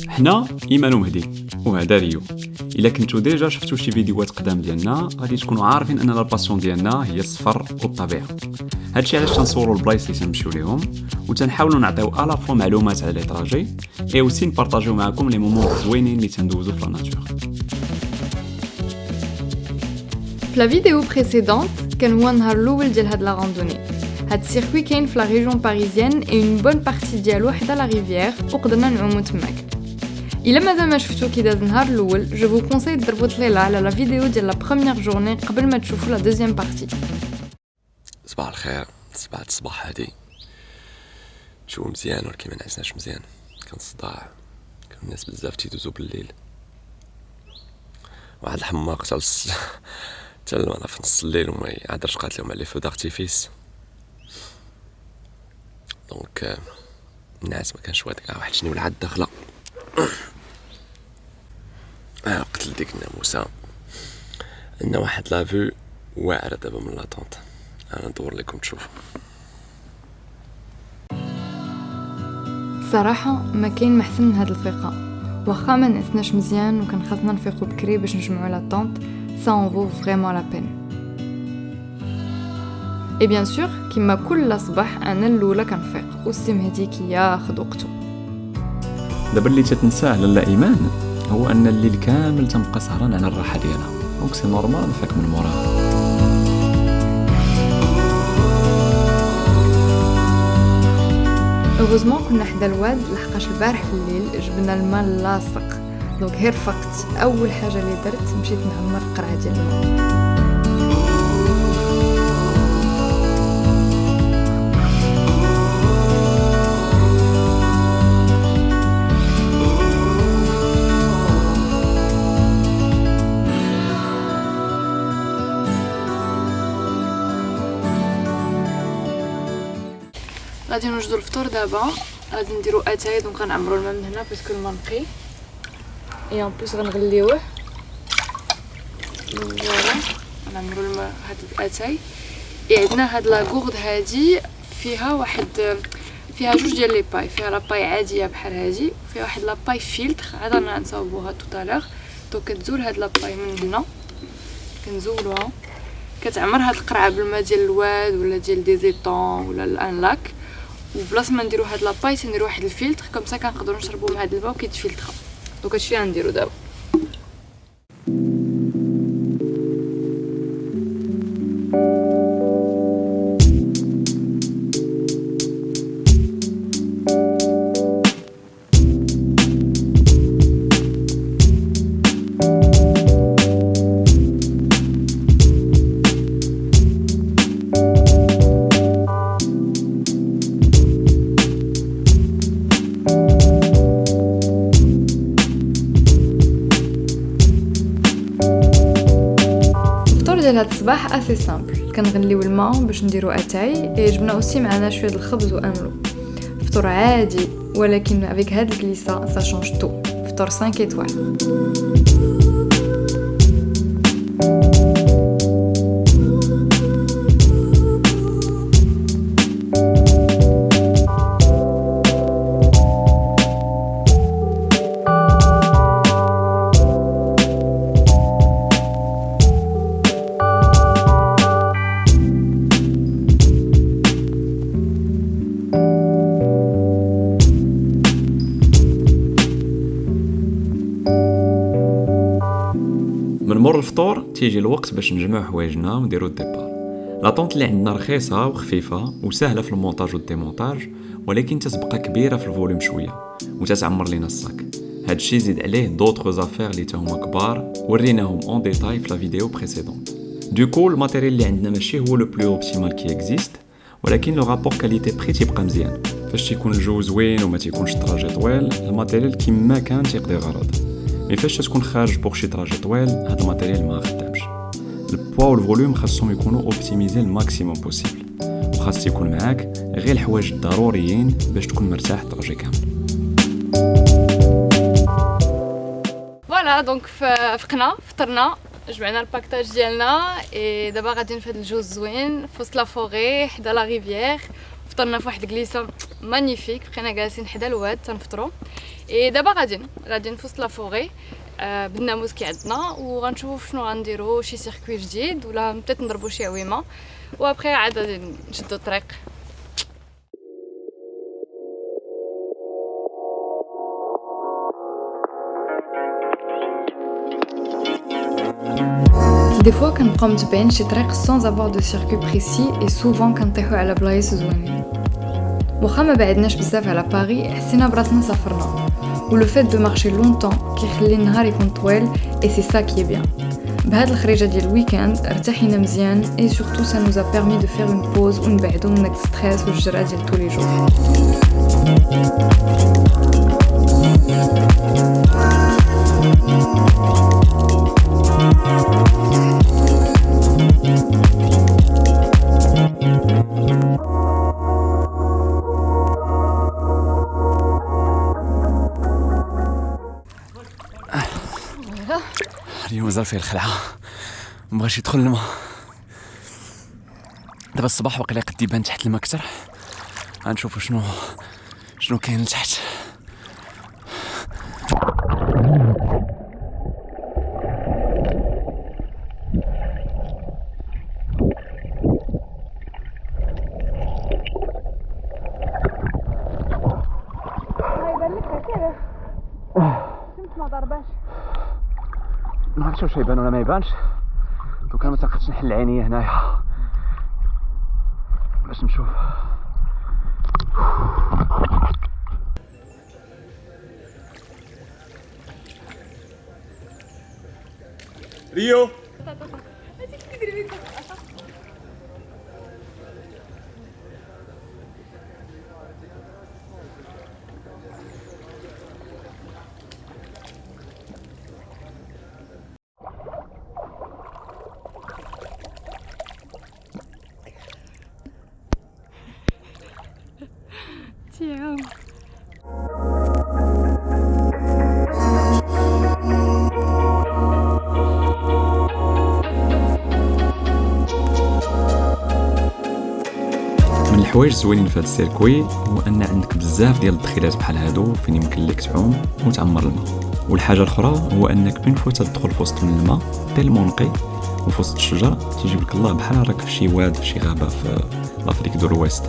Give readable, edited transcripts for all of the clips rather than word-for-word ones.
حنا ايمان ومهدي وهذا ريو. الا كنتو ديجا شفتو شي فيديوهات قدام ديالنا غادي تكونوا عارفين ان لا باسيون ديالنا هي السفر والطبيعه. هادشي علاش تنصوروا البلايص اللي تنمشيو ليهم وتنحاولوا نعطيو الا فوا معلومات على لي تراجي اي اوسي نبارطاجيو معكم لي مومون زوينين اللي تندوزو في لا ناتور. في لا فيديو بريسيدونت كان هو النهار الاول ديال هاد لا راندوني. هاد السيركوي كاين في لا ريجون باريزيان اي اون بون بارتي ديالو حدا لا ريفيير وقدرنا نعومو تماك. الا مازال ما شفتو كي داز النهار الاول جو فو كونساي تضربوا طليله على لا فيديو ديال لا بروميير جورني قبل ما تشوفوا لا دوزيام بارتي. صباح الخير. بعد الصباح هادي جو مزيان ولكن ما نعسناش مزيان. كان صداع، كان الناس بزاف تيدوزو بالليل. واحد الحماق حتى انا في نص الليل وما يعدرش قالت لهم على فو دارتيفيس. دونك الناس ما كانش واحد كاع واحد شنو العاد داخله. قتل ديك الناموسه. عندنا واحد لافو واعره دابا من لاطونط. انا ندور لكم تشوفوا. صراحه ما كاين محسن من هاد الفيقه. واخا ما نعسناش مزيان وكان خاصنا نفيقوا بكري باش نجمعوا لاطونط سا اون فو فريمون لا بين. اي بيان سور كيما كل صباح انا الاولى كنفيق والسي مهدي كياخذ وقته. دابا اللي تتنساه لاله ايمان هو ان الليل كامل تنبقى سهران على الراحه ديالها دونك سي نورمال نفيق من موراها. اوغوزمون كنا حدا الواد لحقاش البارح في الليل جبنا الماء لاصق دونك غير فقت اول حاجه اللي درت مشيت نعمر القرعه ديال الماء. غادي نوجدوا الفطور دابا. غادي نديروا اتاي دونك غنعمروا الماء من هنا باسكو الماء نقي اي ان بليس غنغليوه. فوالا غنعمروا الماء هاد الاتاي. عندنا هاد لاكورد هادي فيها جوج ديال لي باي. فيها لا باي عاديه بحال هادي وفيها واحد لا باي فيلتر عاد غنصاوبوها توطالور. دونك كتزول هاد لا باي من هنا كنزولوها كتعمر هاد القرعه بالماء ديال الواد ولا ديال دي زيطون ولا الان لاك. وبلاص ما نديرو هاد لاباي تنديرو واحد الفلتر كومسا كنقدروا نشربوا من هاد الماء وكيتفلتر. دونك هادشي غنديرو دابا. ديال هاد الصباح اسي سامبل. كنغليو الماء باش نديرو اتاي. جبنا اوسي معنا شويه د الخبز وانلو. فطور عادي ولكن افيك هاد الكليسه سا شونج تو. فطور 5 ايطوال. من مور الفطور تيجي الوقت باش نجمعوا حوايجنا ونديروا الديبار. لاطونط اللي عندنا رخيصه وخفيفه وسهله في المونتاج والديمونتاج ولكن تتبقى كبيره في الفوليوم شويه وتتعمر لينا الصاك. هادشي زيد عليه دوطخ زافير اللي تاهما كبار وريناهم اون ديتاي في لا فيديو بريسيدونت. دوكو الماتيريال اللي عندنا ماشي هو لو بلو اوبتيمال كي اكزيست ولكن لو رابور كاليتي بري تيبقى مزيان. فاش تيكون الجو زوين وما تيكونش الطراجي طويل الماتيريال كيما كان تيقضي غرض. مي فاش تكون خارج بوغ شي طراجي طويل هاد الماتيريال ما خدامش. البوا والفوليوم خاصهم يكونوا اوبتيميزي الماكسيموم بوسيبل وخاص يكون معاك غير الحوايج الضروريين باش تكون مرتاح الطراجي كامل. فوالا دونك فقنا فطرنا جمعنا الباكتاج ديالنا اي دابا غاديين في هذا الجو الزوين في وسط لا فوري حدا لا ريفيير. فطرنا في واحد الكليسه مانيفيك. بقينا جالسين حدا الواد تنفطروا. اي دابا غاديين في وسط لا فوغي بالناموس كي عندنا وغنشوفوا شنو غنديروا شي سيركوي جديد ولا بتات نضربوا شي عويمه وابخي عاد غادي نشدوا الطريق. Des fois كنبقاو متبعين شي طريق sans avoir de circuit précis et souvent كنطيحوا على بلايص زوينين. واخا ما بعدناش بزاف على باريس حسينا براسنا سافرنا و لو فيت دو مارشي لونطون كيخلي النهار يكون طويل et c'est ça qui est bien. بهاد الخريجه ديال الويكاند ارتحينا مزيان et surtout ça nous a permis de faire une pause و نبعدو من داك ستريس والجرا ديال tous les jours. اليوم مازال فيه الخلعه مبغاش يدخل الماء. دابا الصباح واقيلا قد يبان تحت الماء اكثر. غنشوفوا شنو كاين لتحت. ما عرفتش واش يبان ولا ما يبانش. دوكا ما تنقدش نحل عينيا هنايا باش نشوف. ريو تيعاو من الحوايج الزوينين في هذا السيركوي هو ان عندك بزاف ديال الدخيلات بحال هادو فين يمكن لك تعوم وتعمر الماء. والحاجه الاخرى هو انك بين فوا تدخل في وسط من الماء تيلمون نقي وفي وسط الشجر تيجيب لك الله بحال راك في شي واد في شي غابه في لافريك دو الويست.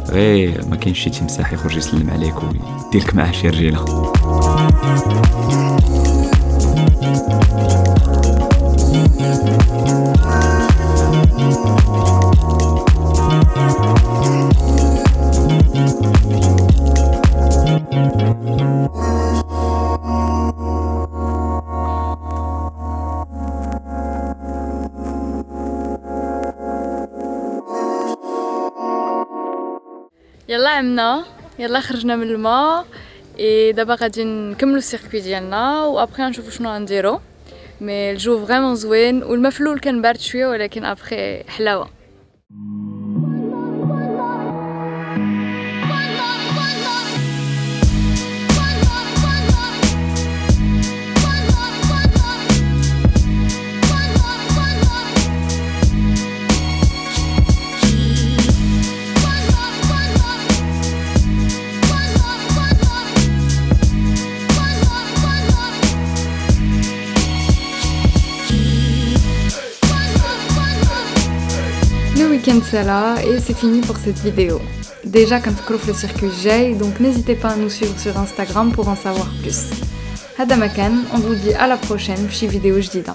غير ما كاينش شي تمساح يخرج يسلم عليك ويديرك معاه شي رجيله. يلا عمنا يلا خرجنا من الماء اي دابا غادي نكملوا السيركوي ديالنا وابخي نشوفوا شنو غنديروا. مي الجو فريمون زوين والماء في الاول كان بارد شويه ولكن ابخي حلاوه. Le week-end c'est là et c'est fini pour cette vidéo. Déjà كنفكروا في le circuit جاي donc n'hésitez pas à nous suivre sur Instagram pour en savoir plus. هذا مكان on vous dit à la prochaine في شي فيديو جديدة.